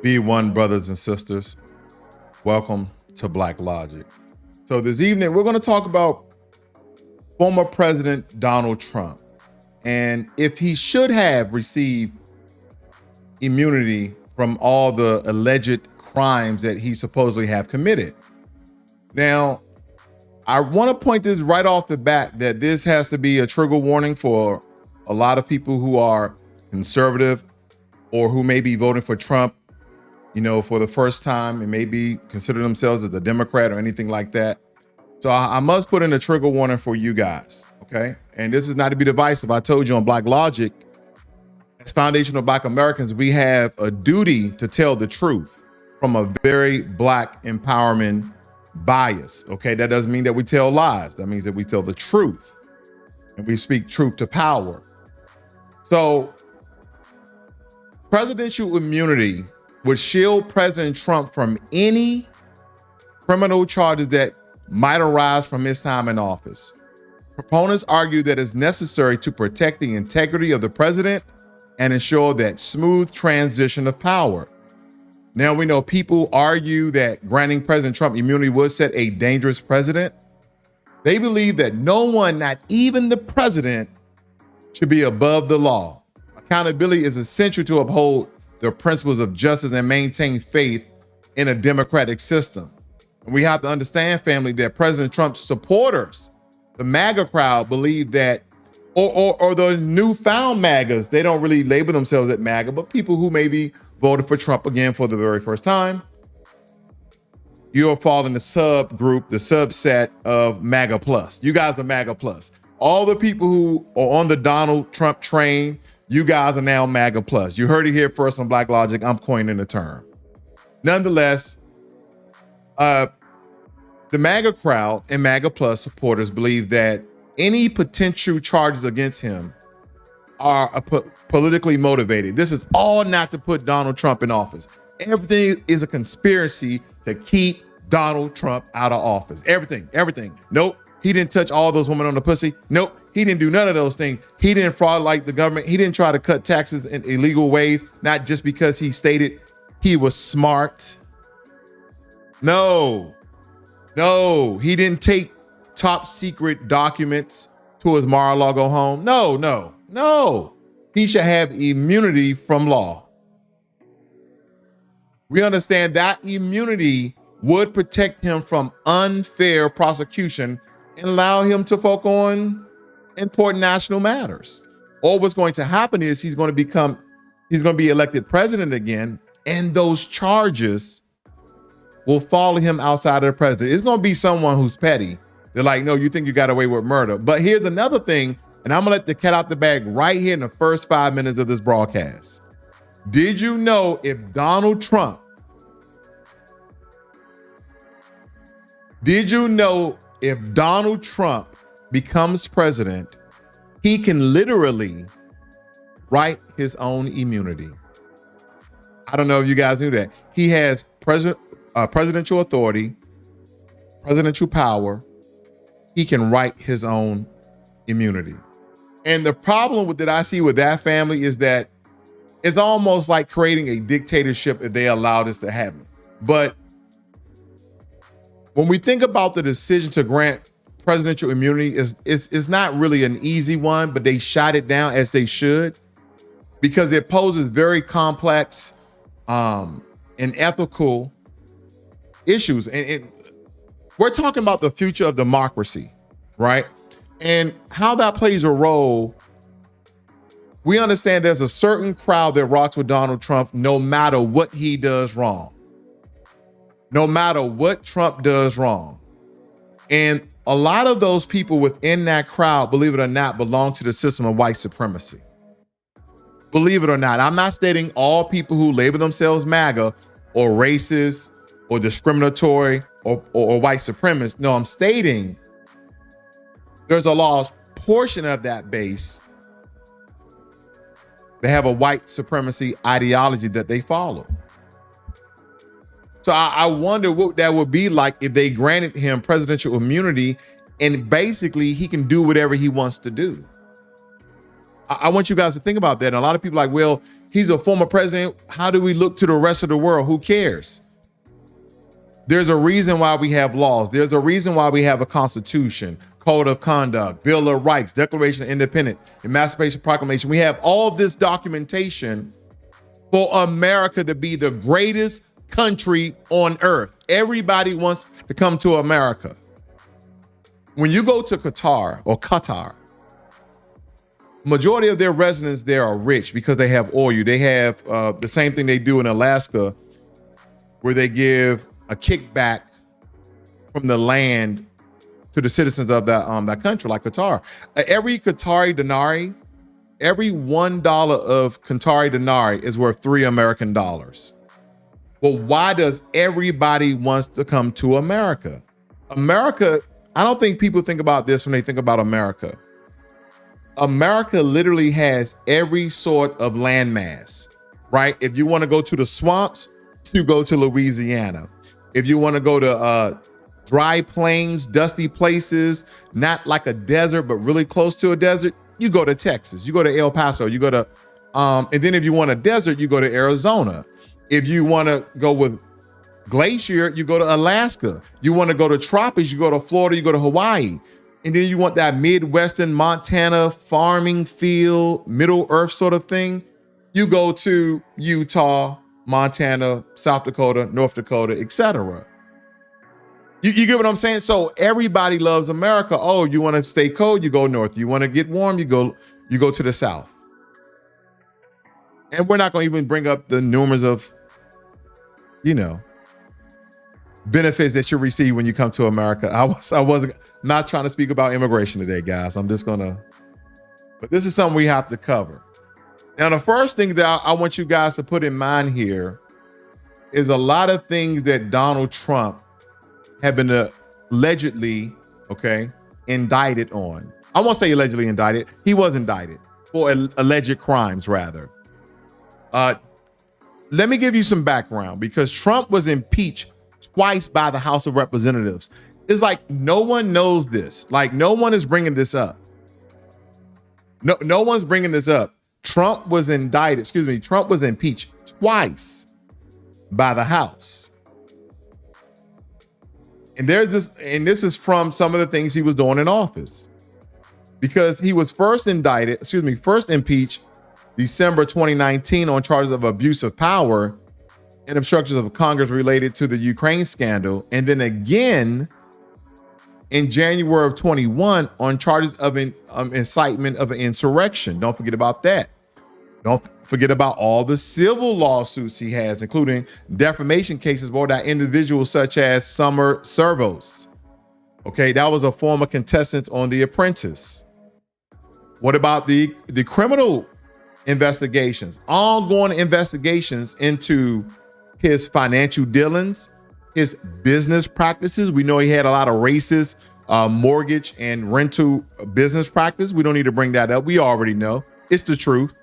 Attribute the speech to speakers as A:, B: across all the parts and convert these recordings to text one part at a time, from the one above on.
A: Be one, brothers and sisters. Welcome to Blacklogic. So this evening, we're going to talk about former President Donald Trump and if he should have received immunity from all the alleged crimes that he supposedly have committed. Now, I want to point this right off the bat that this has to be a trigger warning for a lot of people who are conservative or who may be voting for Trump, for the first time and maybe consider themselves as a Democrat or anything like that. So I must put in a trigger warning for you guys, okay? And this is not to be divisive. I told you on Blacklogic, as foundational Black Americans, we have a duty to tell the truth from a very Black empowerment bias, okay? That doesn't mean that we tell lies. That means that we tell the truth and we speak truth to power. So presidential immunity would shield President Trump from any criminal charges that might arise from his time in office. Proponents argue that it's necessary to protect the integrity of the president and ensure that smooth transition of power. Now, we know people argue that granting President Trump immunity would set a dangerous precedent. They believe that no one, not even the president, should be above the law. Accountability is essential to uphold the principles of justice and maintain faith in a democratic system. And we have to understand, family, that President Trump's supporters, the MAGA crowd, believe that, or the newfound MAGAs, they don't really label themselves at MAGA, but people who maybe voted for Trump again for the very first time, you'll fall in the subgroup, the subset of MAGA plus. You guys are MAGA plus. All the people who are on the Donald Trump train, you guys are now MAGA plus. You heard it here first on Blacklogic. I'm coining the term. Nonetheless, the MAGA crowd and MAGA plus supporters believe that any potential charges against him are politically motivated. This is all not to put Donald Trump in office. Everything is a conspiracy to keep Donald Trump out of office. Everything. Nope. He didn't touch all those women on the pussy. Nope. He didn't do none of those things. He didn't fraud like the government. He didn't try to cut taxes in illegal ways, not just because he stated he was smart. No, he didn't take top secret documents to his Mar-a-Lago home. No. He should have immunity from law. We understand that immunity would protect him from unfair prosecution and allow him to focus on important national matters. Or what's going to happen is he's going to be elected president again, and those charges will follow him outside of the president. It's going to be someone who's petty. They're like, no, you think you got away with murder. But here's another thing, and I'm gonna let the cat out the bag right here in the first 5 minutes of this broadcast. Did you know if Donald Trump becomes president, he can literally write his own immunity? I don't know if you guys knew that. He has presidential authority, presidential power. He can write his own immunity. And the problem that I see with that, family, is that it's almost like creating a dictatorship if they allow this to happen. But when we think about the decision to grant presidential immunity, is not really an easy one, but they shot it down as they should, because it poses very complex and ethical issues. And we're talking about the future of democracy, right? And how that plays a role. We understand there's a certain crowd that rocks with Donald Trump no matter what he does wrong. No matter what Trump does wrong. And a lot of those people within that crowd, believe it or not, belong to the system of white supremacy. Believe it or not. I'm not stating all people who label themselves MAGA or racist or discriminatory or white supremacist. No, I'm stating there's a large portion of that base that have a white supremacy ideology that they follow. So I wonder what that would be like if they granted him presidential immunity and basically he can do whatever he wants to do. I want you guys to think about that. And a lot of people are like, well, he's a former president. How do we look to the rest of the world? Who cares? There's a reason why we have laws. There's a reason why we have a constitution, code of conduct, Bill of Rights, Declaration of Independence, Emancipation Proclamation. We have all this documentation for America to be the greatest country on earth. Everybody wants to come to America. When you go to Qatar, majority of their residents there are rich because they have oil. They have the same thing they do in Alaska, where they give a kickback from the land to the citizens of that country, like Qatar. Every Qatari dinar, every $1 of Qatari dinar is worth $3 American. Well, why does everybody wants to come to America? America, I don't think people think about this when they think about America. America literally has every sort of landmass, right? If you want to go to the swamps, you go to Louisiana. If you want to go to dry plains, dusty places, not like a desert, but really close to a desert, you go to Texas, you go to El Paso, you go to, and then if you want a desert, you go to Arizona. If you want to go with glacier, you go to Alaska. You want to go to tropics, you go to Florida, you go to Hawaii. And then you want that Midwestern Montana farming field, Middle Earth sort of thing, you go to Utah, Montana, South Dakota, North Dakota, etc. You get what I'm saying? So everybody loves America. Oh, you want to stay cold, you go north. You want to get warm, you go to the south. And we're not going to even bring up the numerous of, benefits that you receive when you come to America. I wasn't not trying to speak about immigration today, guys. I'm just but this is something we have to cover. Now, the first thing that I want you guys to put in mind here is a lot of things that Donald Trump have been allegedly, indicted on. I won't say allegedly indicted. He was indicted for alleged crimes, rather. Let me give you some background, because Trump was impeached twice by the House of Representatives. It's like no one knows this. Like no one is bringing this up. No one's bringing this up. Trump was impeached twice by the House. And this is from some of the things he was doing in office. Because he was first impeached December 2019 on charges of abuse of power and obstructions of Congress related to the Ukraine scandal. And then again in January of 21 on charges of incitement of an insurrection. Don't forget about that. Don't forget about all the civil lawsuits he has, including defamation cases brought by individuals such as Summer Servos. That was a former contestant on The Apprentice. What about the criminal investigations, ongoing investigations into his financial dealings, his business practices? We know he had a lot of racist mortgage and rental business practice. We don't need to bring that up. We already know. It's the truth.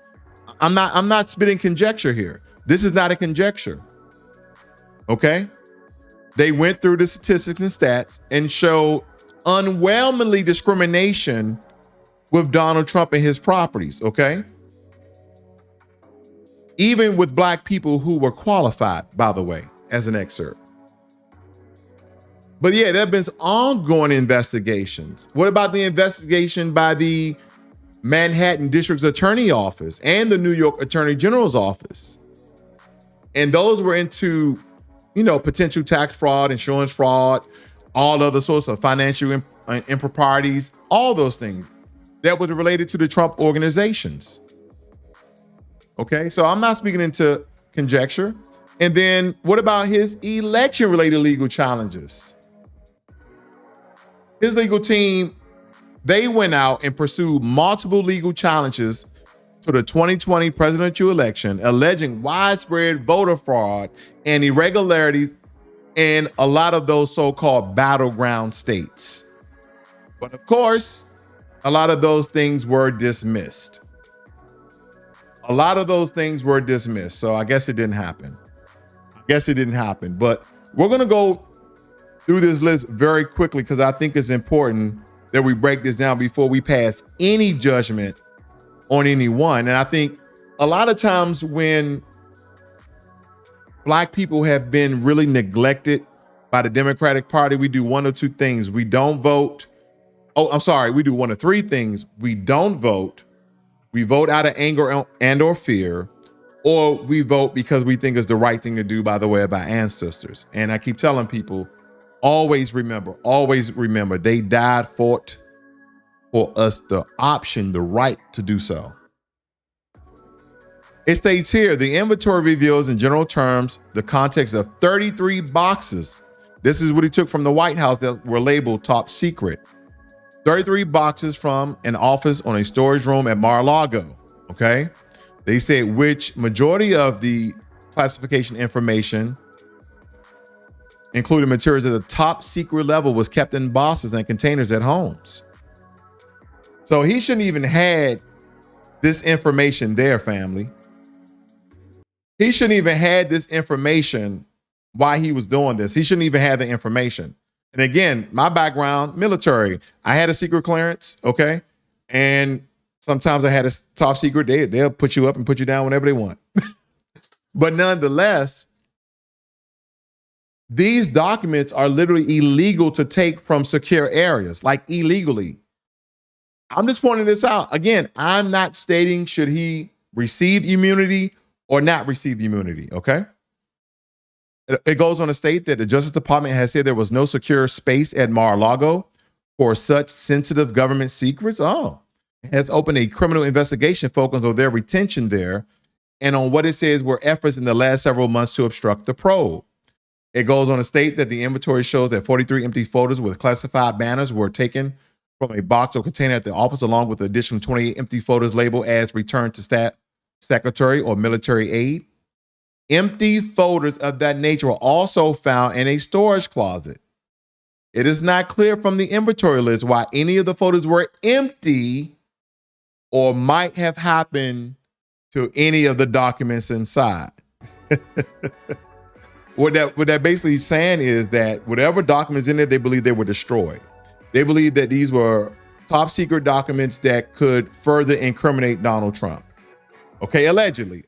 A: I'm not spitting conjecture here. This is not a conjecture. They went through the statistics and stats and showed unwhelmingly discrimination with Donald Trump and his properties. Even with Black people who were qualified, by the way, as an excerpt. But yeah, there have been ongoing investigations. What about the investigation by the Manhattan District Attorney Office and the New York Attorney General's Office? And those were into, potential tax fraud, insurance fraud, all other sorts of financial improprieties, all those things that was related to the Trump organizations. So I'm not speaking into conjecture. And then what about his election-related legal challenges? His legal team, they went out and pursued multiple legal challenges to the 2020 presidential election, alleging widespread voter fraud and irregularities in a lot of those so-called battleground states. But of course, a lot of those things were dismissed. So I guess it didn't happen. But we're going to go through this list very quickly because I think it's important that we break this down before we pass any judgment on anyone. And I think a lot of times when Black people have been really neglected by the Democratic Party, we do one or two things. We don't vote. Oh, I'm sorry. We do one of three things. We don't vote. We vote out of anger and or fear, or we vote because we think it's the right thing to do by the way of our ancestors. And I keep telling people, always remember, they died, fought for us the option, the right to do so. It states here, the inventory reveals in general terms the context of 33 boxes. This is what he took from the White House that were labeled top secret. 33 boxes from an office on a storage room at Mar-a-Lago, okay? They said which majority of the classification information, including materials at the top secret level, was kept in boxes and containers at homes. So he shouldn't even had this information there, family. He shouldn't even had this information while he was doing this. He shouldn't even have the information. And again, my background, military. I had a secret clearance, okay? And sometimes I had a top secret. They'll put you up and put you down whenever they want. But nonetheless, these documents are literally illegal to take from secure areas, like illegally. I'm just pointing this out. Again, I'm not stating should he receive immunity or not receive immunity, okay? It goes on to state that the Justice Department has said there was no secure space at Mar-a-Lago for such sensitive government secrets. It has opened a criminal investigation focused on their retention there and on what it says were efforts in the last several months to obstruct the probe. It goes on to state that the inventory shows that 43 empty photos with classified banners were taken from a box or container at the office, along with the additional 28 empty photos labeled as returned to staff, secretary, or military aid. Empty folders of that nature were also found in a storage closet. It is not clear from the inventory list why any of the photos were empty or might have happened to any of the documents inside. What that basically saying is that whatever documents in there, they believe they were destroyed. They believe that these were top secret documents that could further incriminate Donald Trump. Okay, allegedly.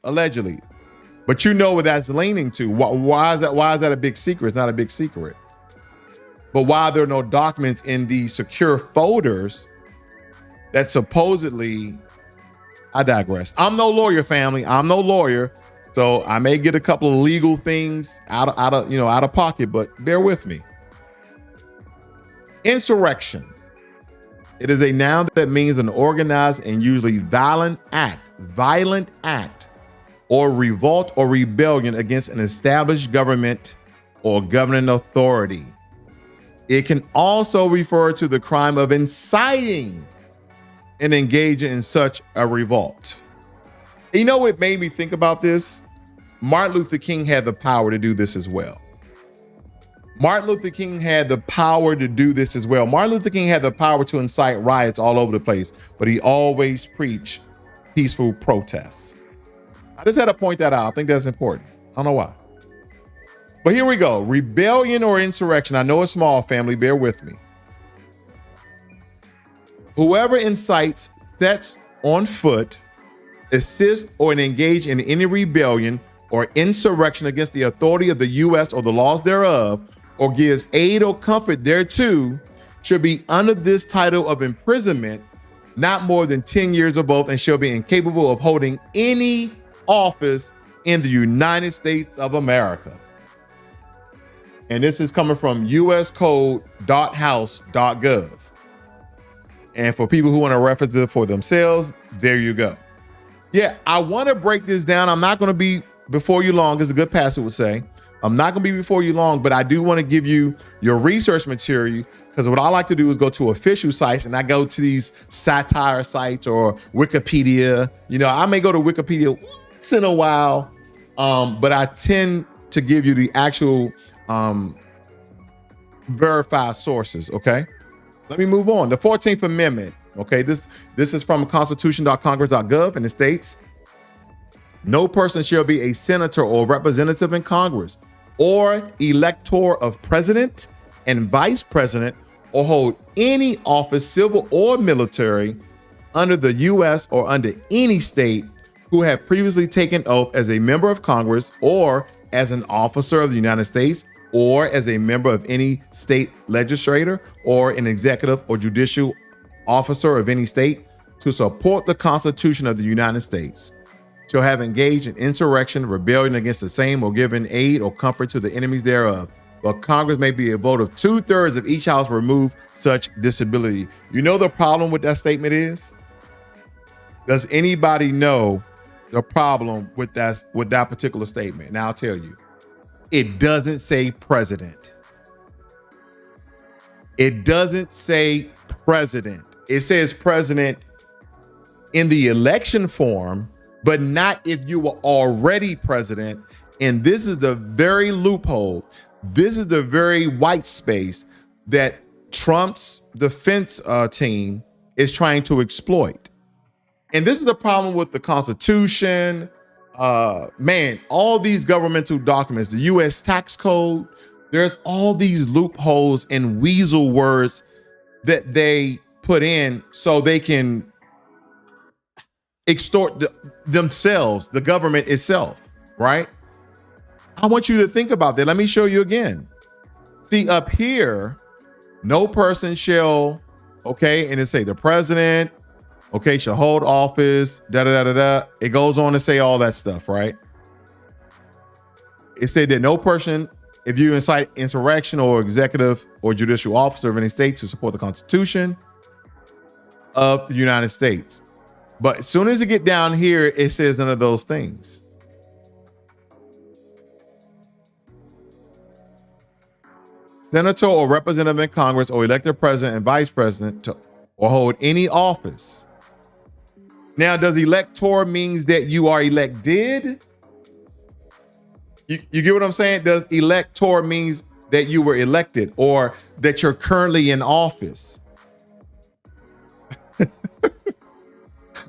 A: But you know what that's leaning to. Why is that a big secret? It's not a big secret. But why there are no documents in the secure folders that supposedly, I digress. I'm no lawyer, family. I'm no lawyer. So I may get a couple of legal things out of pocket, but bear with me. Insurrection. It is a noun that means an organized and usually violent act or revolt or rebellion against an established government or governing authority. It can also refer to the crime of inciting and engaging in such a revolt. You know what made me think about this? Martin Luther King had the power to do this as well. Martin Luther King had the power to do this as well. Martin Luther King had the power to incite riots all over the place, but he always preached peaceful protests. I just had to point that out. I think that's important. I don't know why. But here we go. Rebellion or insurrection. I know it's small, family. Bear with me. Whoever incites, sets on foot, assists, or engage in any rebellion or insurrection against the authority of the U.S. or the laws thereof, or gives aid or comfort thereto, should be under this title of imprisonment not more than 10 years or both, and shall be incapable of holding any office in the United States of America. And this is coming from uscode.house.gov. And for people who want to reference it for themselves, there you go. Yeah, I want to break this down. I'm not going to be before you long, as a good pastor would say. I'm not going to be before you long, but I do want to give you your research material, because what I like to do is go to official sites, and I go to these satire sites or Wikipedia. I may go to Wikipedia once in a while, but I tend to give you the actual verified sources, okay? Let me move on. The 14th Amendment, okay? This is from constitution.congress.gov, and it states, no person shall be a senator or representative in Congress or elector of president and vice president or hold any office, civil or military, under the U.S. or under any state who have previously taken oath as a member of Congress or as an officer of the United States or as a member of any state legislature or an executive or judicial officer of any state to support the Constitution of the United States shall have engaged in insurrection, rebellion against the same, or given aid or comfort to the enemies thereof. But Congress may be a vote of 2/3 of each house remove such disability. You know the problem with that statement is? Does anybody know the problem with that particular statement? Now I'll tell you. It doesn't say president. It doesn't say president. It says president in the election form, but not if you were already president. And this is the very loophole. This is the very white space that Trump's defense team is trying to exploit. And this is the problem with the Constitution. Man, all these governmental documents, the U.S. tax code, there's all these loopholes and weasel words that they put in so they can extort themselves, the government itself, right? I want you to think about that. Let me show you again. See, up here, no person shall, okay, and it say the president, okay, shall hold office, da-da-da-da-da. It goes on to say all that stuff, right? It said that no person, if you incite insurrection or executive or judicial officer of any state to support the Constitution of the United States. But as soon as you get down here, it says none of those things. Senator or representative in Congress or elected president and vice president to or hold any office. Now, does elector means that you are elected? You get what I'm saying? Does elector means that you were elected or that you're currently in office?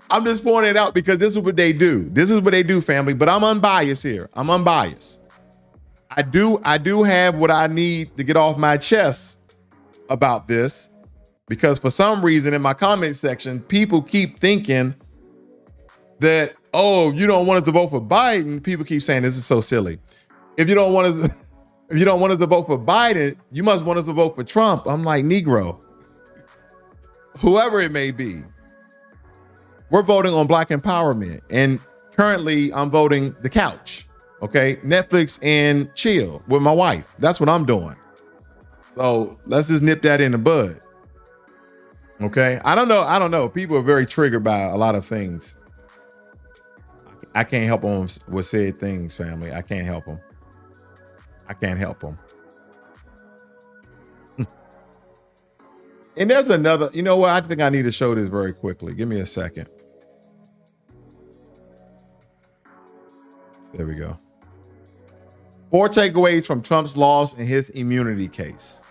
A: I'm just pointing it out because this is what they do. This is what they do, family, but I'm unbiased here. I'm unbiased. I do have what I need to get off my chest about this because for some reason in my comment section, people keep thinking that, oh, you don't want us to vote for Biden. People keep saying this is so silly. If you don't want us to vote for Biden, you must want us to vote for Trump. I'm like, Negro, whoever it may be. We're voting on Black empowerment. And currently I'm voting the couch. Okay. Netflix and chill with my wife. That's what I'm doing. So let's just nip that in the bud. Okay. I don't know. People are very triggered by a lot of things. I can't help them with said things, family. I can't help them. And there's another, you know what? I think I need to show this very quickly. Give me a second. There we go. 4 takeaways from Trump's loss in his immunity case.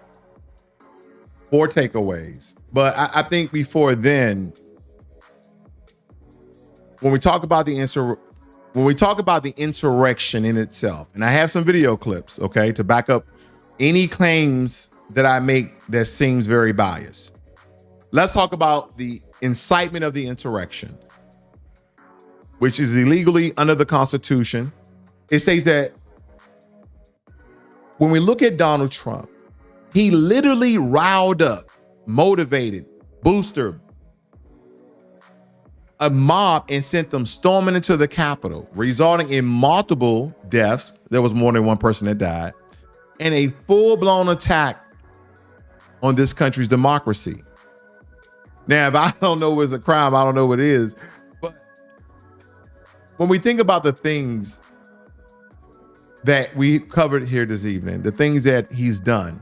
A: 4 takeaways. But I think before then, when we talk about the insurrection in itself, and I have some video clips, okay, to back up any claims that I make that seems very biased. Let's talk about the incitement of the insurrection, which is illegally under the Constitution. It says that when we look at Donald Trump, he literally riled up, motivated, boosted a mob and sent them storming into the Capitol, resulting in multiple deaths. There was more than one person that died, and a full-blown attack on this country's democracy. Now, if I don't know what's a crime, I don't know what it is. But when we think about the things that we covered here this evening, the things that he's done,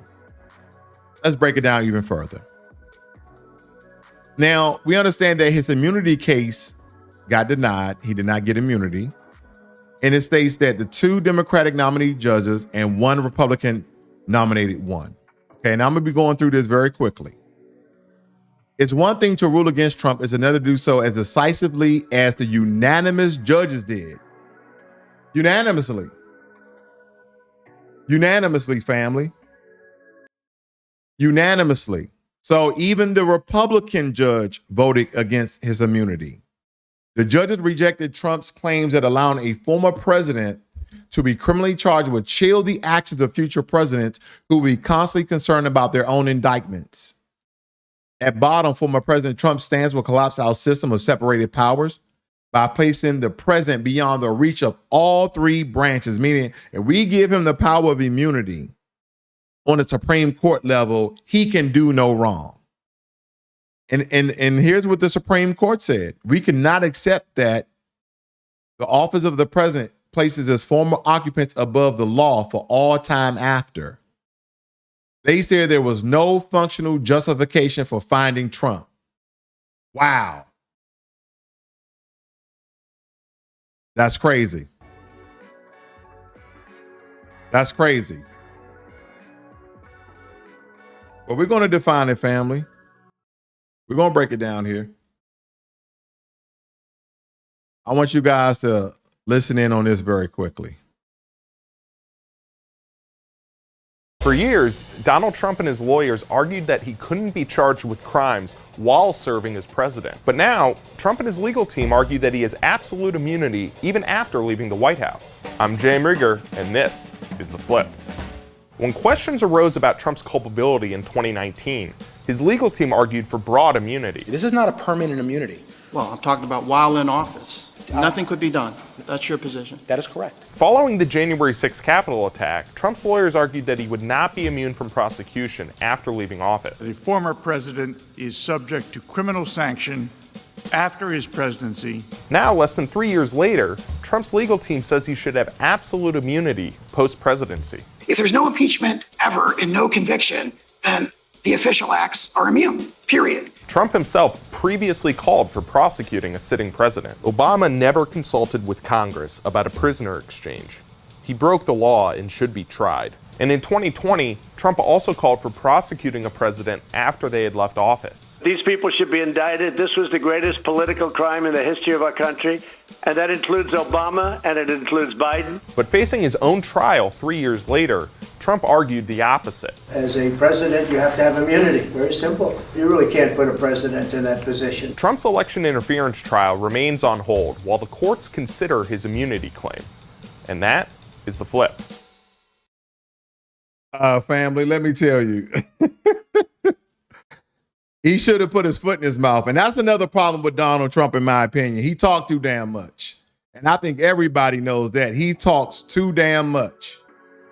A: let's break it down even further. Now, we understand that his immunity case got denied. He did not get immunity. And it states that the 2 Democratic nominee judges and 1 Republican nominated one. Okay, and I'm going to be going through this very quickly. It's one thing to rule against Trump. It's another to do so as decisively as the unanimous judges did. Unanimously. Unanimously, family. Unanimously. So even the Republican judge voted against his immunity. The judges rejected Trump's claims that allowing a former president to be criminally charged would chill the actions of future presidents who will be constantly concerned about their own indictments. At bottom, former President Trump's stance will collapse our system of separated powers by placing the president beyond the reach of all three branches, meaning if we give him the power of immunity on the Supreme Court level, he can do no wrong. And here's what the Supreme Court said. We cannot accept that the office of the president places his former occupants above the law for all time after. They said there was no functional justification for finding Trump. Wow. That's crazy. That's crazy. But we're going to define it, family. We're going to break it down here. I want you guys to listen in on this very quickly.
B: For years, Donald Trump and his lawyers argued that he couldn't be charged with crimes while serving as president. But now, Trump and his legal team argue that he has absolute immunity even after leaving the White House. I'm Jay Rieger, and this is The Flip. When questions arose about Trump's culpability in 2019, his legal team argued for broad immunity.
C: This is not a permanent immunity.
D: Well, I'm talking about while in office. Nothing could be done. That's your position.
C: That is correct.
B: Following the January 6th Capitol attack, Trump's lawyers argued that he would not be immune from prosecution after leaving office.
E: The former president is subject to criminal sanction after his presidency.
B: Now, less than 3 years later, Trump's legal team says he should have absolute immunity post-presidency.
F: If there's no impeachment ever and no conviction, then the official acts are immune, period.
B: Trump himself previously called for prosecuting a sitting president. Obama never consulted with Congress about a prisoner exchange. He broke the law and should be tried. And in 2020, Trump also called for prosecuting a president after they had left office.
G: These people should be indicted. This was the greatest political crime in the history of our country. And that includes Obama and it includes Biden.
B: But facing his own trial 3 years later, Trump argued the opposite.
H: As a president, you have to have immunity. Very simple. You really can't put a president in that position.
B: Trump's election interference trial remains on hold while the courts consider his immunity claim. And that is The Flip.
A: Family, let me tell you. He should have put his foot in his mouth. And that's another problem with Donald Trump, in my opinion. He talked too damn much. And I think everybody knows that. He talks too damn much.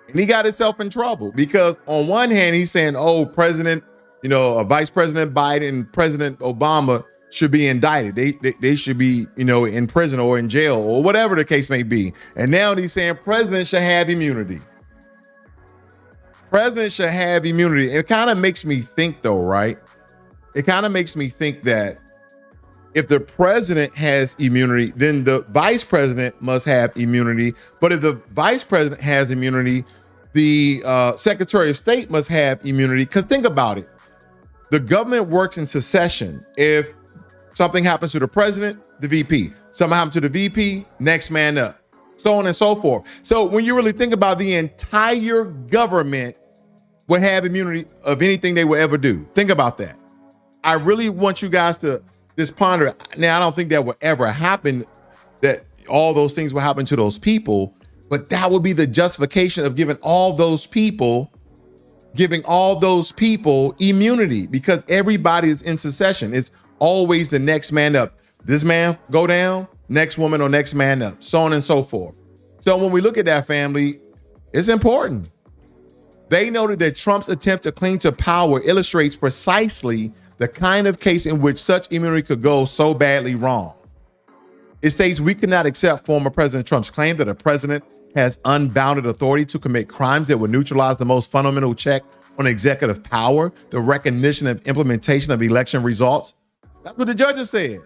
A: And he got himself in trouble because on one hand, he's saying, oh, President, Vice President Biden, President Obama should be indicted. They should be, in prison or in jail or whatever the case may be. And now he's saying presidents should have immunity. Presidents should have immunity. It kind of makes me think, though, right? It kind of makes me think that if the president has immunity, then the vice president must have immunity. But if the vice president has immunity, the Secretary of State must have immunity. Because think about it. The government works in succession. If something happens to the president, the VP. Something happens to the VP, next man up. So on and so forth. So when you really think about the entire government would have immunity of anything they will ever do. Think about that. I really want you guys to just ponder. Now, I don't think that will ever happen, that all those things will happen to those people, but that would be the justification of giving all those people immunity because everybody is in succession. It's always the next man up. This man go down, next woman or next man up, so on and so forth. So when we look at that, family, it's important. They noted that Trump's attempt to cling to power illustrates precisely the kind of case in which such immunity could go so badly wrong. It states we cannot accept former President Trump's claim that a president has unbounded authority to commit crimes that would neutralize the most fundamental check on executive power, the recognition and implementation of election results. That's what the judges said.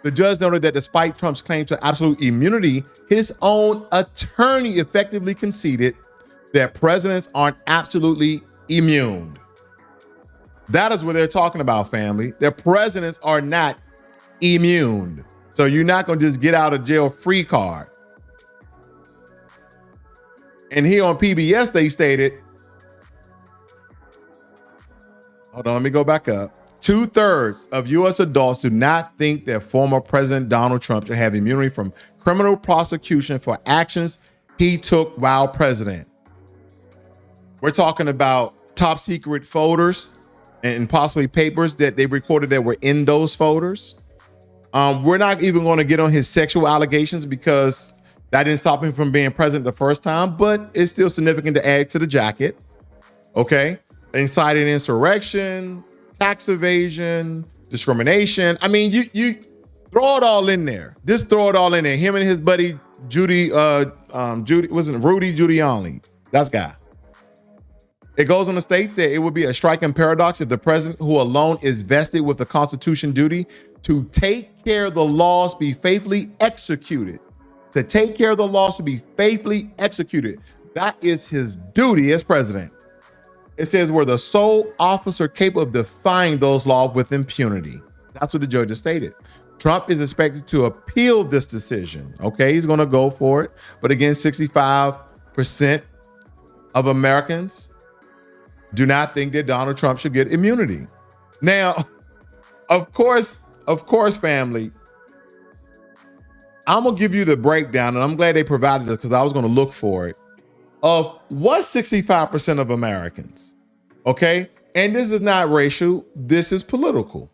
A: The judge noted that despite Trump's claim to absolute immunity, his own attorney effectively conceded that presidents aren't absolutely immune. That is what they're talking about, family. Their presidents are not immune. So you're not going to just get out of jail free card. And here on PBS, they stated, hold on, let me go back up. 2/3 of U.S. adults do not think that former President Donald Trump should have immunity from criminal prosecution for actions he took while president. We're talking about top secret folders and possibly papers that they recorded that were in those folders. We're not even going to get on his sexual allegations because that didn't stop him from being president the first time, but it's still significant to add to the jacket. Okay. Inciting insurrection, tax evasion, discrimination. I mean, you throw it all in there. Just throw it all in there. Him and his buddy Rudy Giuliani. That's guy. It goes on to state that it would be a striking paradox if the president, who alone is vested with the Constitution duty to take care of the laws, be faithfully executed. To take care of the laws to be faithfully executed. That is his duty as president. It says we're the sole officer capable of defying those laws with impunity. That's what the judge has stated. Trump is expected to appeal this decision. Okay, he's going to go for it. But again, 65% of Americans do not think that Donald Trump should get immunity. Now, of course, family, I'm going to give you the breakdown, and I'm glad they provided this because I was going to look for it, of what 65% of Americans, okay? And this is not racial, this is political.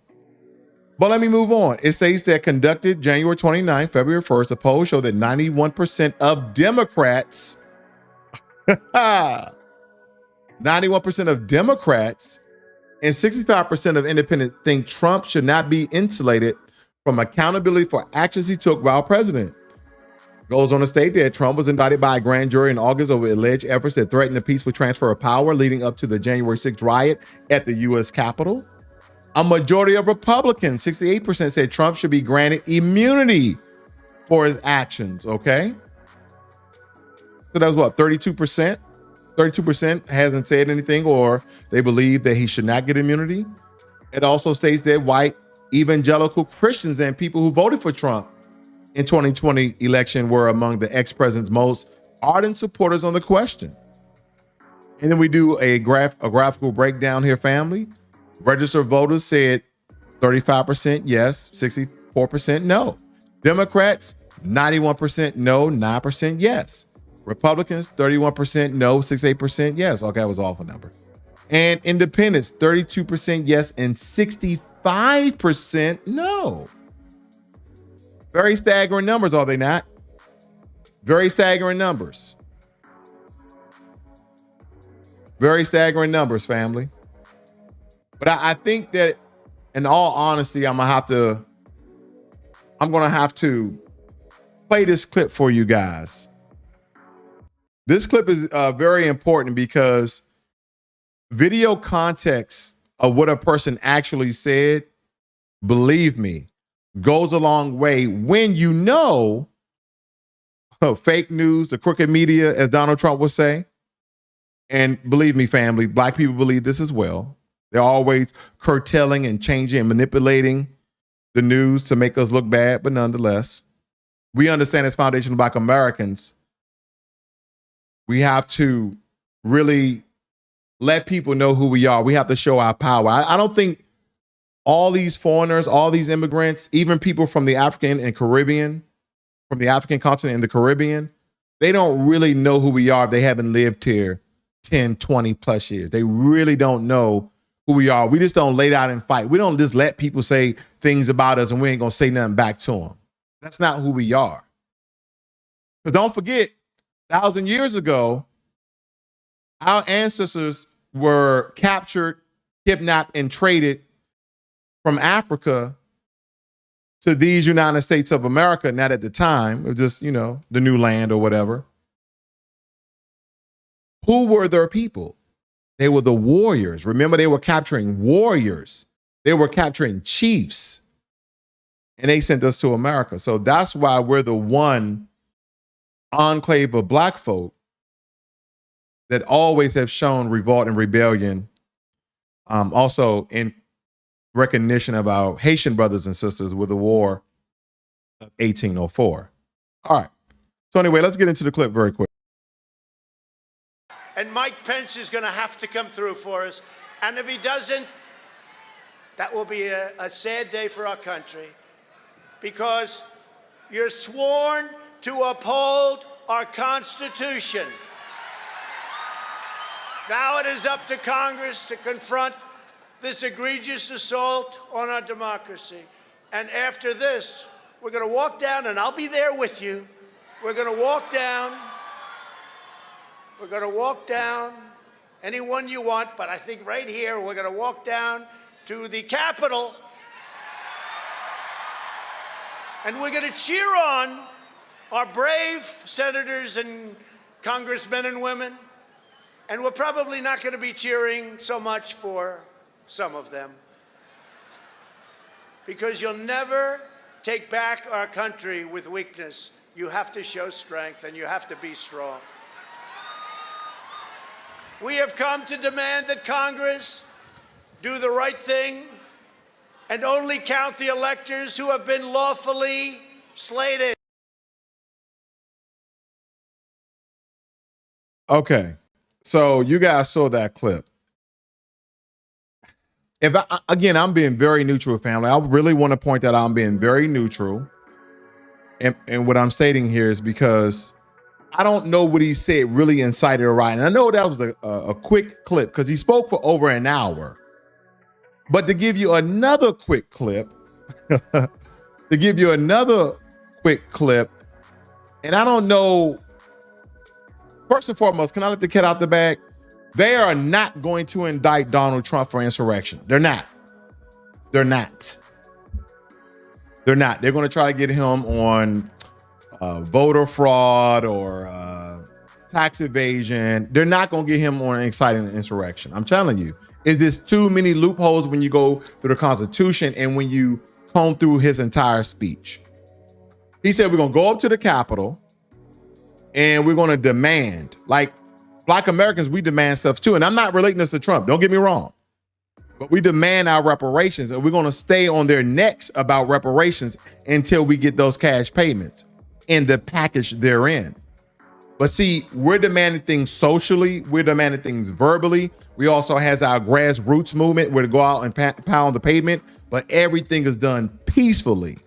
A: But let me move on. It says that conducted January 29th, February 1st, a poll showed that 91% of Democrats, 91% of Democrats and 65% of independents think Trump should not be insulated from accountability for actions he took while president. Goes on to state that Trump was indicted by a grand jury in August over alleged efforts that threatened the peaceful transfer of power leading up to the January 6th riot at the U.S. Capitol. A majority of Republicans, 68%, said Trump should be granted immunity for his actions, okay? So that was what, 32%? 32% hasn't said anything or they believe that he should not get immunity. It also states that white evangelical Christians and people who voted for Trump in 2020 election were among the ex-president's most ardent supporters on the question. And then we do a graphical breakdown here, family. Registered voters said 35% yes, 64% no. Democrats, 91% no, 9% yes. Republicans, 31% no, 68% yes. Okay, that was an awful number. And independents, 32% yes and 65% no. Very staggering numbers, are they not? Very staggering numbers. Very staggering numbers, family. But I think that, in all honesty, I'm gonna have to play this clip for you guys. This clip is very important because video context of what a person actually said, believe me, goes a long way when you know fake news, the crooked media, as Donald Trump would say. And believe me, family, Black people believe this as well. They're always curtailing and changing and manipulating the news to make us look bad. But nonetheless, we understand as foundational Black Americans, we have to really let people know who we are. We have to show our power. I don't think all these foreigners, all these immigrants, even people from the African and Caribbean, from the African continent and the Caribbean, they don't really know who we are if they haven't lived here 10, 20 plus years. They really don't know who we are. We just don't lay down and fight. We don't just let people say things about us and we ain't gonna say nothing back to them. That's not who we are. Because don't forget, 1,000 years ago, our ancestors were captured, kidnapped, and traded from Africa to these United States of America. Not at the time, it was just, the new land or whatever. Who were their people? They were the warriors. Remember, they were capturing warriors. They were capturing chiefs. And they sent us to America. So that's why we're the one enclave of Black folk that always have shown revolt and rebellion. Also in recognition of our Haitian brothers and sisters with the war of 1804. All right. So anyway, let's get into the clip very quick.
C: And Mike Pence is going to have to come through for us. And if he doesn't,
H: That will be a sad day for our country, because you're sworn to uphold our Constitution. Now it is up to Congress to confront this egregious assault on our democracy. And after this, we're going to walk down, and I'll be there with you. We're going to walk down. We're going to walk down anyone you want, but I think right here we're going to walk down to the Capitol, and we're going to cheer on our brave senators and congressmen and women. And we're probably not going to be cheering so much for some of them, because you'll never take back our country with weakness. You have to show strength, and you have to be strong. We have come to demand that Congress do the right thing and only count the electors who have been lawfully slated.
A: Okay, so you guys saw that clip. Again, I'm being very neutral, family. I really want to point that out. I'm being very neutral. And what I'm stating here is because I don't know what he said really incited a riot. And I know that was a quick clip because he spoke for over an hour. But to give you another quick clip, and I don't know, first and foremost, can I let the cat out the bag? They are not going to indict Donald Trump for insurrection. They're not. They're going to try to get him on voter fraud or tax evasion. They're not going to get him on inciting insurrection. I'm telling you, is this too many loopholes when you go through the Constitution and when you comb through his entire speech? He said, we're going to go up to the Capitol and we're going to demand, like Black Americans, we demand stuff too. And I'm not relating this to Trump. Don't get me wrong. But we demand our reparations, and we're going to stay on their necks about reparations until we get those cash payments in the package they're in. But see, we're demanding things socially. We're demanding things verbally. We also has our grassroots movement where to go out and pound the pavement, but everything is done peacefully.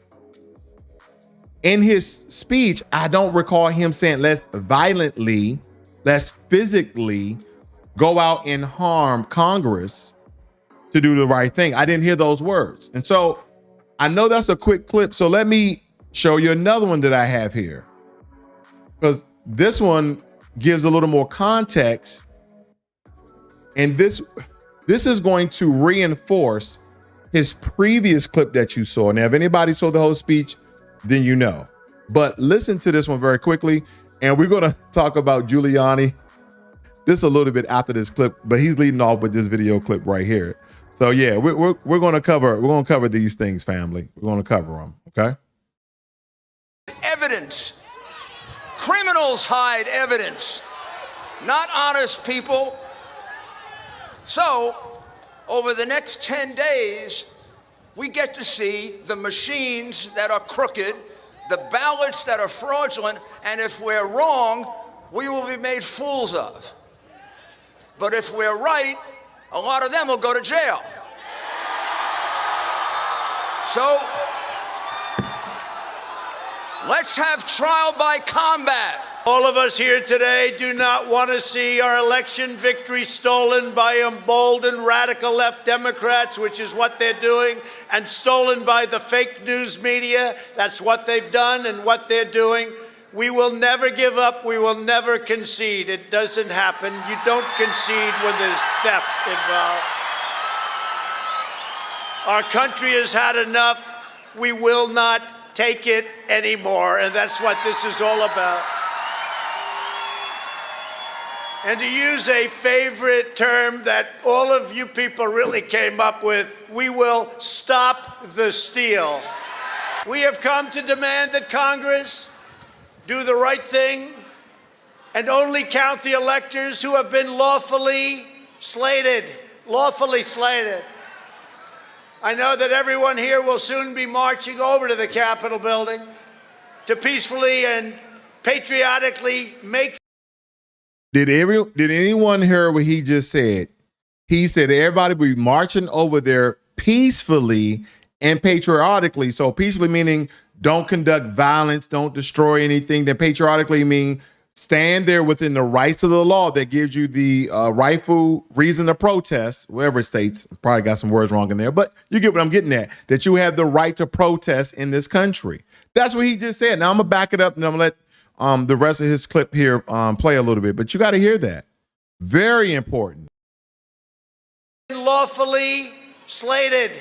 A: In his speech, I don't recall him saying let's violently, let's physically go out and harm Congress to do the right thing. I didn't hear those words. And so I know that's a quick clip. So let me show you another one that I have here, because this one gives a little more context. And this is going to reinforce his previous clip that you saw. Now, if anybody saw the whole speech, then you know. But listen to this one very quickly. And we're going to talk about Giuliani. This a little bit after this clip, but he's leading off with this video clip right here. So yeah, we're going to cover these things, family. We're going to cover them, okay?
C: Evidence. Criminals hide evidence, not honest people. So, over the next 10 days, we get to see the machines that are crooked, the ballots that are fraudulent, and if we're wrong, we will be made fools of. But if we're right, a lot of them will go to jail. So, let's have trial by combat.
H: All of us here today do not want to see our election victory stolen by emboldened radical left Democrats, which is what they're doing, and stolen by the fake news media. That's what they've done and what they're doing. We will never give up. We will never concede. It doesn't happen. You don't concede when there's theft involved. Our country has had enough. We will not take it anymore, and that's what this is all about. And to use a favorite term that all of you people really came up with, we will stop the steal. We have come to demand that Congress do the right thing and only count the electors who have been lawfully slated. Lawfully slated. I know that everyone here will soon be marching over to the Capitol building to peacefully and patriotically make.
A: Did anyone hear what he just said? He said everybody will be marching over there peacefully and patriotically. So peacefully meaning don't conduct violence, don't destroy anything. Then patriotically mean stand there within the rights of the law that gives you the rightful reason to protest, wherever it states. Probably got some words wrong in there, but you get what I'm getting at, that you have the right to protest in this country. That's what he just said. Now I'm gonna back it up and I'm gonna let the rest of his clip here play a little bit, but you got to hear that. Very important.
H: Lawfully slated.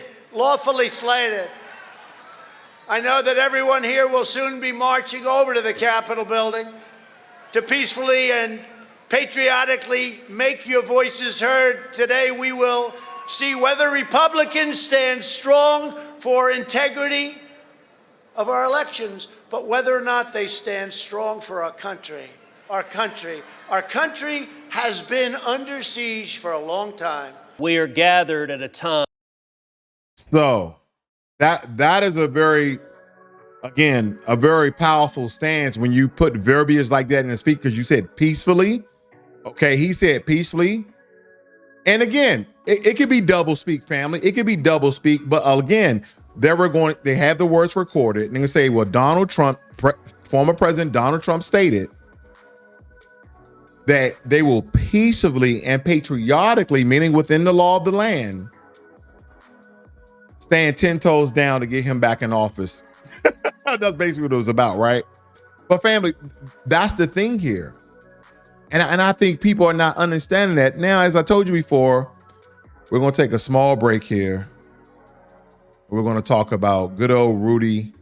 H: I know that everyone here will soon be marching over to the Capitol building to peacefully and patriotically make your voices heard. Today we will see whether Republicans stand strong for integrity of our elections, but whether or not they stand strong for our country. Our country has been under siege for a long time.
I: We are gathered at a time.
A: So that is a very powerful stance when you put verbiage like that in the speech, because you said peacefully. Okay, he said peacefully. And again, it could be double speak, family. It could be double speak, but again, they have the words recorded and they can say, well, Donald Trump, former President Donald Trump stated that they will peaceably and patriotically, meaning within the law of the land, stand 10 toes down to get him back in office. That's basically what it was about, right? But family, that's the thing here. And I think people are not understanding that. Now, as I told you before, we're going to take a small break here. We're going to talk about good old Rudy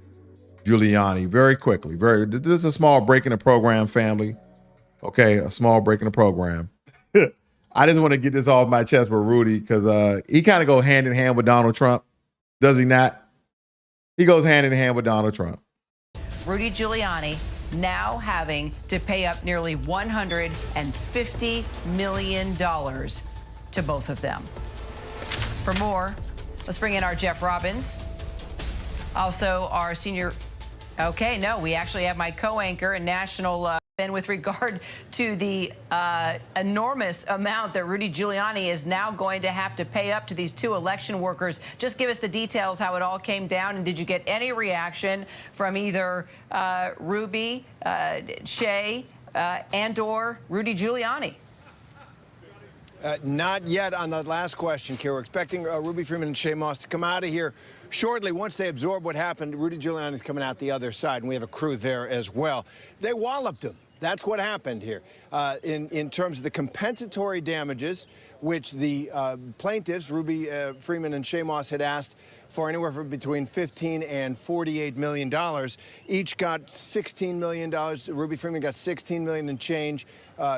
A: Giuliani very quickly. This is a small break in the program, family. Okay, a small break in the program. I just want to get this off my chest with Rudy because he kind of goes hand in hand with Donald Trump. Does he not? He goes hand in hand with Donald Trump.
J: Rudy Giuliani now having to pay up nearly $150 million to both of them. For more, let's bring in our Jeff Robbins. Also, our senior. Okay, no, we actually have my co-anchor and national. And with regard to the enormous amount that Rudy Giuliani is now going to have to pay up to these two election workers, just give us the details how it all came down. And did you get any reaction from either Ruby, Shea, and/or Rudy Giuliani?
K: Not yet on the last question, Kira. We're expecting Ruby Freeman and Shea Moss to come out of here shortly. Once they absorb what happened, Rudy Giuliani's coming out the other side, and we have a crew there as well. They walloped him. That's what happened here. In terms of the compensatory damages, which the plaintiffs, Ruby Freeman and Shea Moss, had asked for anywhere from between $15 and $48 million. Each got $16 million. Ruby Freeman got $16 million and change.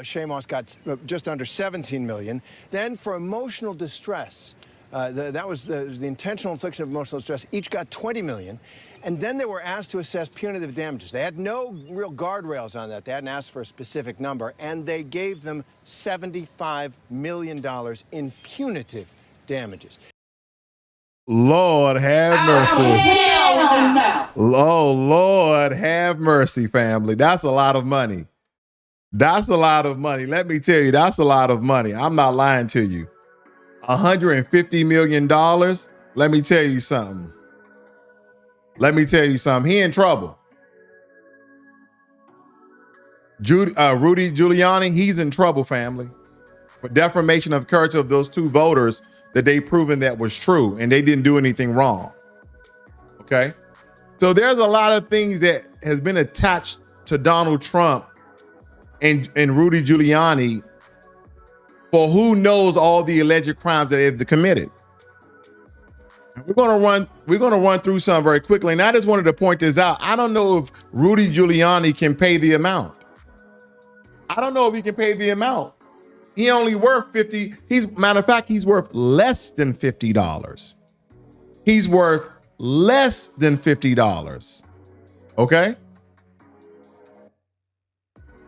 K: Shea Moss got just under $17 million. Then for emotional distress, that was the intentional infliction of emotional distress, each got $20 million. And then they were asked to assess punitive damages. They had no real guardrails on that. They hadn't asked for a specific number. And they gave them $75 million in punitive damages.
A: Lord have mercy. Oh, Lord have mercy, family. That's a lot of money. That's a lot of money. Let me tell you, that's a lot of money. I'm not lying to you. $150 million. Let me tell you something. He in trouble. Rudy Giuliani, he's in trouble, family. For defamation of character of those two voters that they proven that was true and they didn't do anything wrong. Okay? So there's a lot of things that has been attached to Donald Trump and Rudy Giuliani for who knows all the alleged crimes that they've committed. We're gonna run through some very quickly. And I just wanted to point this out. I don't know if Rudy Giuliani can pay the amount. I don't know if he can pay the amount. He only worth 50. Matter of fact, he's worth less than $50. He's worth less than $50. Okay?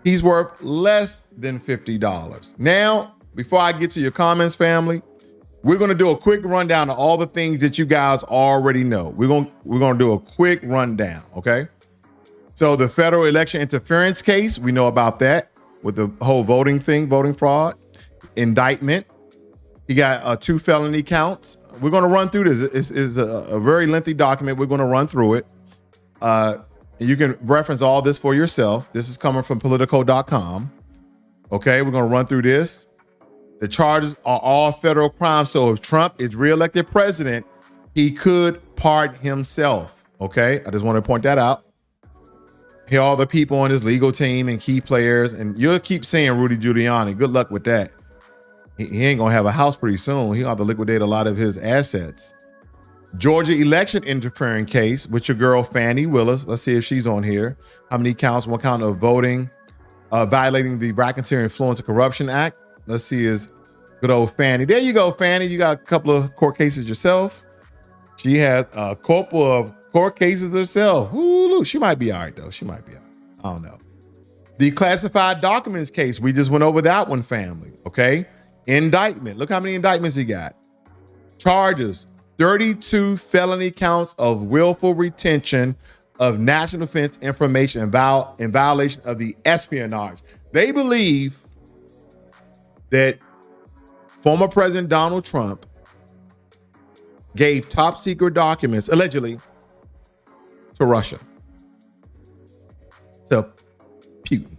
A: He's worth less than $50. Now, before I get to your comments, family, we're going to do a quick rundown of all the things that you guys already know. We're going to do a quick rundown, okay? So the federal election interference case, we know about that with the whole voting thing, voting fraud, indictment. He got 2 felony counts we're going to run through this. It's a very lengthy document. We're going to run through it. You can reference all this for yourself. This is coming from Politico.com. Okay, we're going to run through this. The charges are all federal crimes. So if Trump is reelected president, he could pardon himself. Okay, I just want to point that out. Here are all the people on his legal team and key players, and you'll keep saying Rudy Giuliani. Good luck with that. He ain't gonna have a house pretty soon. He'll have to liquidate a lot of his assets. Georgia election interfering case with your girl Fani Willis. Let's see if she's on here. How many counts? One count of voting, violating the Racketeering Influence and Corruption Act. Let's see is good old Fani. There you go, Fani. You got a couple of court cases yourself. She has a couple of court cases herself. Ooh, she might be all right though. She might be all right. I don't know. The classified documents case. We just went over that one, family. Okay. Indictment. Look how many indictments he got. Charges. 32 felony counts of willful retention of national defense information in violation of the espionage. They believe that former President Donald Trump gave top secret documents, allegedly, to Russia, to Putin.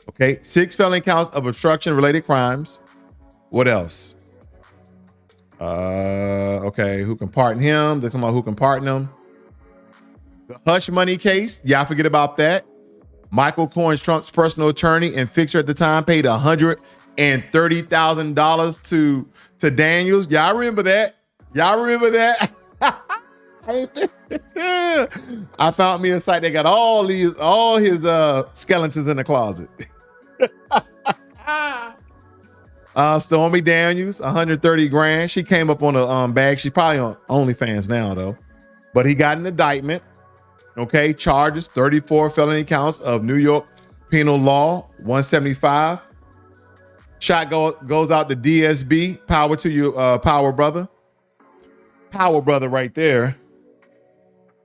A: Okay, 6 felony counts of obstruction-related crimes. What else? Okay, who can pardon him? They're talking about who can pardon him. The hush money case, y'all forget about that. Michael Cohen's Trump's personal attorney and fixer at the time paid $130,000 to Daniels. Y'all remember that? Y'all remember that? I found me a site that got all his skeletons in the closet. Stormy Daniels, 130 grand. She came up on a bag. She's probably on OnlyFans now though. But he got an indictment. Okay, charges 34 felony counts of New York penal law 175. Shot goes out to DSB. Power to you, power brother. Power brother right there.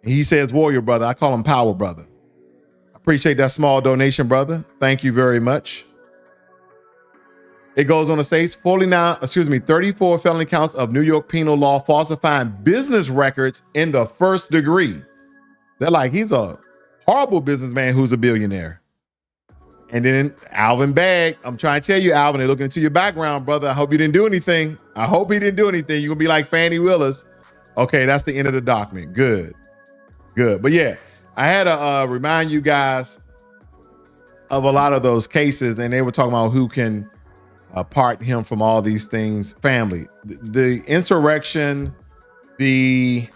A: He says warrior brother. I call him power brother. Appreciate that small donation, brother. Thank you very much. It goes on to say 34 felony counts of New York penal law falsifying business records in the first degree. They're like, he's a horrible businessman who's a billionaire. And then Alvin Bagg, I'm trying to tell you, Alvin, they're looking into your background, brother. I hope you didn't do anything. I hope he didn't do anything. You're going to be like Fani Willis. Okay, that's the end of the document. Good. But yeah, I had to remind you guys of a lot of those cases, and they were talking about who can pardon him from all these things. Family, the insurrection, the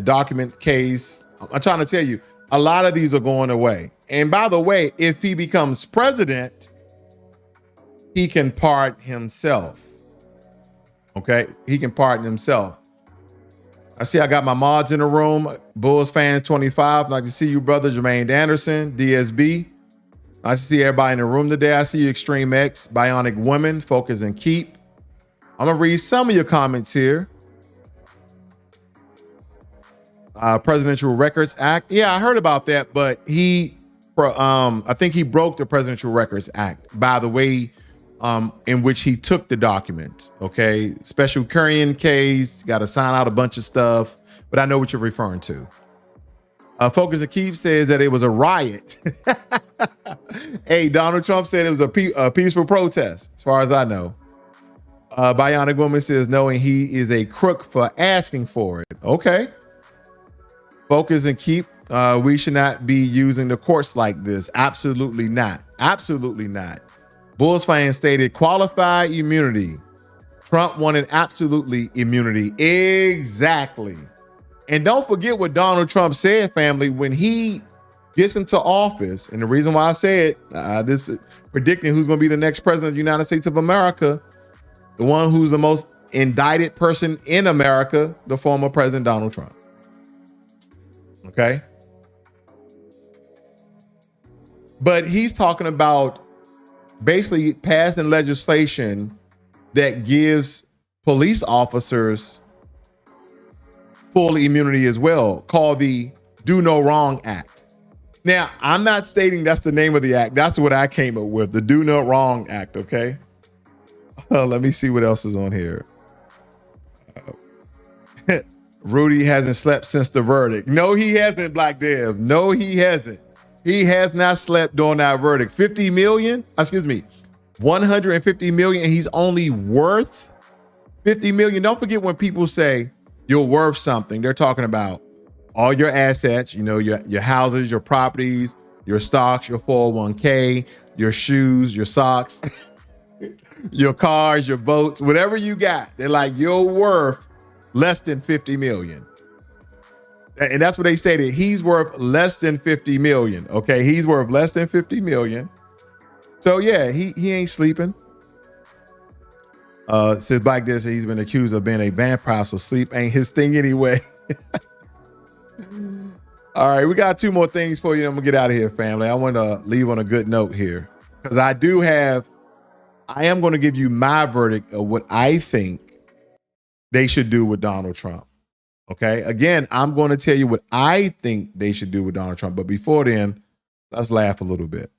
A: document case. I'm trying to tell you, a lot of these are going away. And by the way, if he becomes president, he can pardon himself. Okay, he can pardon himself. I see I got my mods in the room. Bulls fan 25. Like to see you, brother Jermaine Anderson, DSB. Nice to see everybody in the room today. I see you, Extreme X, Bionic Woman, Focus and Keep. I'm gonna read some of your comments here. Presidential Records Act. Yeah, I heard about that, but I think he broke the Presidential Records Act by the way in which he took the document. Okay, special carrying case, got to sign out a bunch of stuff, but I know what you're referring to. Focus and Keep says that it was a riot. Hey, Donald Trump said it was a peaceful protest, as far as I know. Bionic Woman says knowing he is a crook for asking for it. Okay. Focus and Keep. We should not be using the courts like this. Absolutely not. Absolutely not. Bulls fan stated qualified immunity. Trump wanted absolutely immunity. Exactly. And don't forget what Donald Trump said, family, when he gets into office. And the reason why I said this is predicting who's going to be the next president of the United States of America, the one who's the most indicted person in America, the former President Donald Trump. Okay. But he's talking about basically passing legislation that gives police officers full immunity as well, called the Do No Wrong Act. Now, I'm not stating that's the name of the act. That's what I came up with, the Do No Wrong Act, okay? Let me see what else is on here. Rudy hasn't slept since the verdict. No, he hasn't, Black Dev. No, he hasn't. He has not slept during that verdict. 50 million, excuse me, 150 million, and he's only worth 50 million. Don't forget when people say you're worth something, they're talking about all your assets, you know, your houses, your properties, your stocks, your 401k, your shoes, your socks, your cars, your boats, whatever you got. They're like, you're worth less than 50 million. And that's what they say, that he's worth less than 50 million. Okay, he's worth less than 50 million. So yeah, he ain't sleeping. Says Black Death, he's been accused of being a vampire, so sleep ain't his thing anyway. All right, we got two more things for you. I'm gonna get out of here, family. I want to leave on a good note here because I am going to give you my verdict of what I think they should do with Donald Trump. Okay. Again, I'm going to tell you what I think they should do with Donald Trump. But before then, let's laugh a little bit.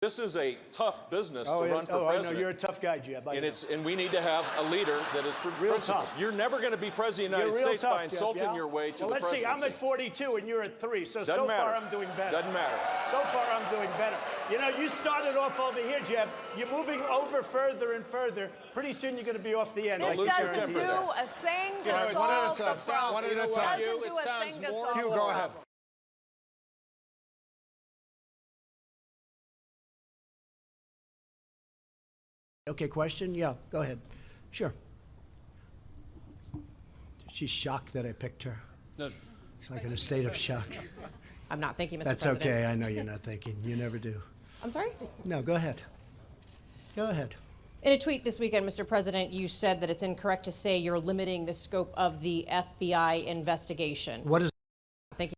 L: This is a tough business to run for president.
M: I know you're a tough guy, Jeb.
L: And we need to have a leader that is principled. You're never going to be president of the United States by insulting your way to the presidency.
M: Let's see. I'm at 42 and you're at 3. So far I'm doing better.
L: Doesn't matter.
M: So far I'm doing better. You know, you started off over here, Jeb. You're moving over further and further. Pretty soon you're going to be off the end.
N: This doesn't do a thing to solve the problem.
K: One at a time.
N: Doesn't do a thing to solve the problem.
K: Go ahead.
M: Okay, question? Yeah, go ahead. Sure. She's shocked that I picked her. No. She's like in a state of shock.
N: I'm not thinking, Mr.
M: That's
N: President.
M: okay. I know you're not thinking. You never do.
N: I'm sorry?
M: No, go ahead. Go ahead.
N: In a tweet this weekend, Mr. President, you said that it's incorrect to say you're limiting the scope of the FBI investigation.
M: What is...
N: Thank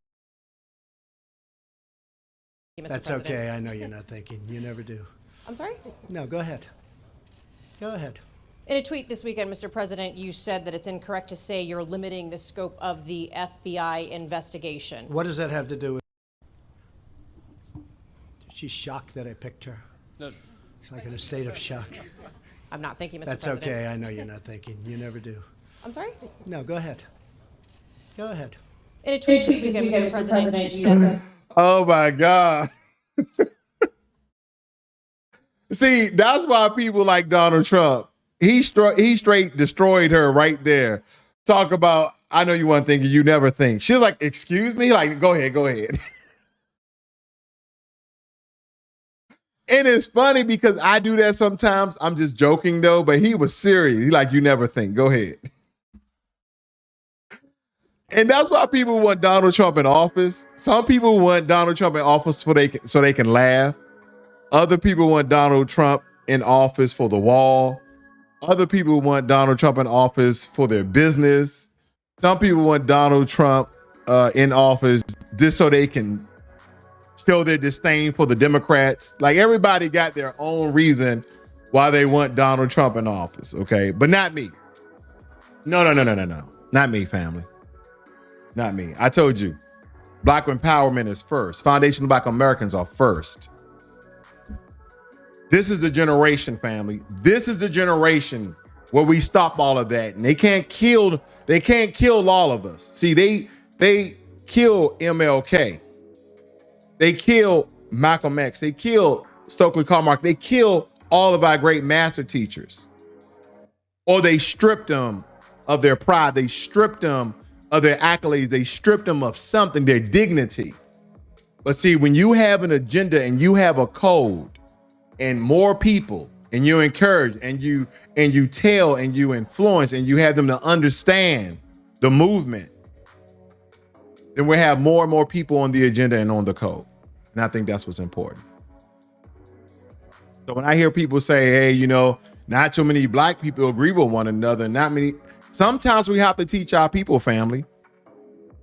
N: you, Mr.
M: That's
N: President.
M: okay. I know you're not thinking. You never do.
N: I'm sorry?
M: No, go ahead. Go ahead.
N: In a tweet this weekend, Mr. President, you said that it's incorrect to say you're limiting the scope of the FBI investigation.
M: What does that have to do with... She's shocked that I picked her. No. She's like in a state of shock.
N: I'm not thinking, Mr.
M: That's
N: President.
M: okay. I know you're not thinking. You never do.
N: I'm sorry?
M: No, go ahead. Go ahead.
N: In a tweet this weekend, Mr. President, you said...
A: Oh my God. See, that's why people like Donald Trump. He straight destroyed her right there. Talk about, I know you weren't thinking, you never think. She's like, excuse me? Like, go ahead. And it's funny because I do that sometimes. I'm just joking though, but he was serious. He like, you never think. Go ahead. And that's why people want Donald Trump in office. Some people want Donald Trump in office so they can laugh. Other people want Donald Trump in office for the wall. Other people want Donald Trump in office for their business. Some people want Donald Trump in office just so they can show their disdain for the Democrats. Like everybody got their own reason why they want Donald Trump in office, okay? But not me. No. Not me, family. Not me. I told you, Black empowerment is first. Foundation of Black Americans are first. This is the generation, family. This is the generation where we stop all of that. And they can't kill all of us. See, they kill MLK. They kill Malcolm X. They kill Stokely Carmichael. They kill all of our great master teachers. Or they stripped them of their pride. They stripped them of their accolades. They stripped them of something, their dignity. But see, when you have an agenda and you have a code, and more people, and you encourage, and you tell, and you influence, and you have them to understand the movement, then we have more and more people on the agenda and on the code. And I think that's what's important. So when I hear people say, hey, you know, not too many Black people agree with one another, sometimes we have to teach our people, family.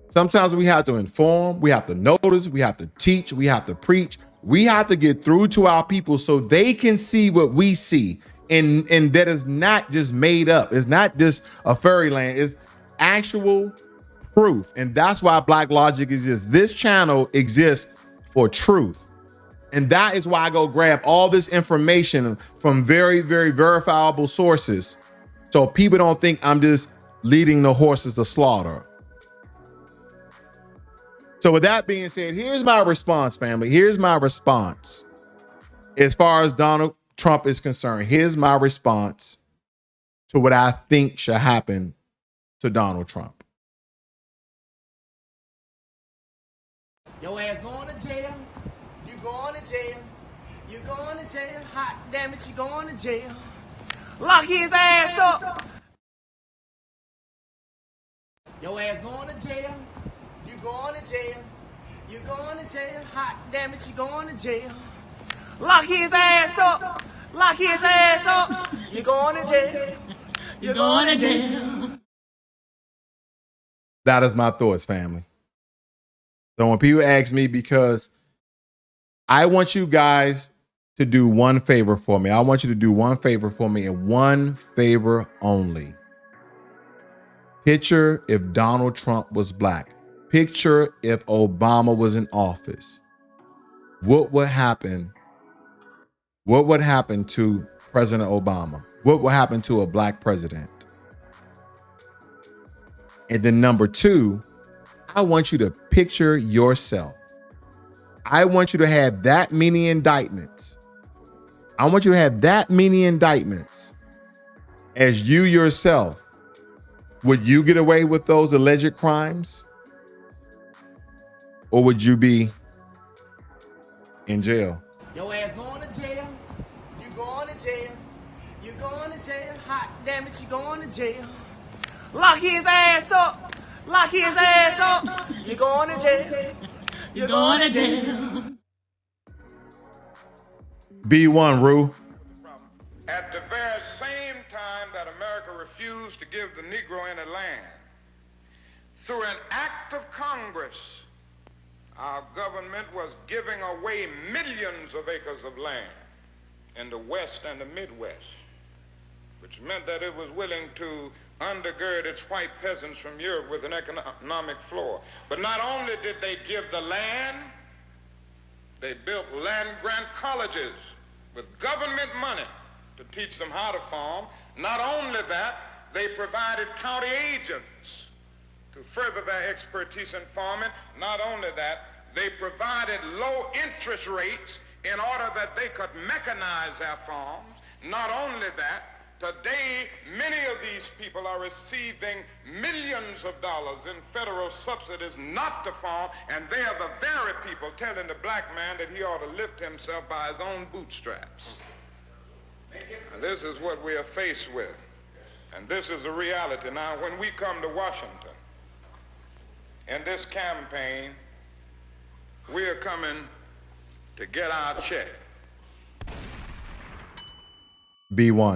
A: Sometimes we have to inform, we have to notice, we have to teach, we have to preach. We have to get through to our people so they can see what we see. And that is not just made up. It's not just a fairyland. It's actual proof. And that's why Blacklogic exists. This channel exists for truth. And that is why I go grab all this information from very, very verifiable sources. So people don't think I'm just leading the horses to slaughter. So with that being said, here's my response, family. Here's my response. As far as Donald Trump is concerned, here's my response to what I think should happen to Donald Trump.
O: Your ass going to jail. You going to jail. You going to jail. Hot damn it, you going to jail. Lock his ass up. Your ass going to jail. You going to jail. You going to jail. Hot damn it, you going to jail. Lock his ass up. Lock his ass up. You going to jail. You going to jail.
A: That is my thoughts, family. So when people ask me, because I want you guys to do one favor for me. I want you to do one favor for me and one favor only. Picture if Donald Trump was black. Picture if Obama was in office. What would happen? What would happen to President Obama? What would happen to a black president? And then number two, I want you to picture yourself. I want you to have that many indictments. I want you to have that many indictments as you yourself. Would you get away with those alleged crimes? Or would you be in jail?
O: Your ass going to jail. You going to jail. You going to jail. Hot damn it, you going to jail. Lock his ass up. Lock his ass up. You going to jail. You going to jail.
A: B1, Rue.
P: At the very same time that America refused to give the Negro any land, through an act of Congress, our government was giving away millions of acres of land in the West and the Midwest, which meant that it was willing to undergird its white peasants from Europe with an economic floor. But not only did they give the land, they built land-grant colleges with government money to teach them how to farm. Not only that, they provided county agents to further their expertise in farming. Not only that, they provided low interest rates in order that they could mechanize their farms. Not only that, today many of these people are receiving millions of dollars in federal subsidies not to farm, and they are the very people telling the black man that he ought to lift himself by his own bootstraps. And this is what we are faced with. And this is the reality. Now, when we come to Washington, in this campaign, we are coming to get our check.
A: B1.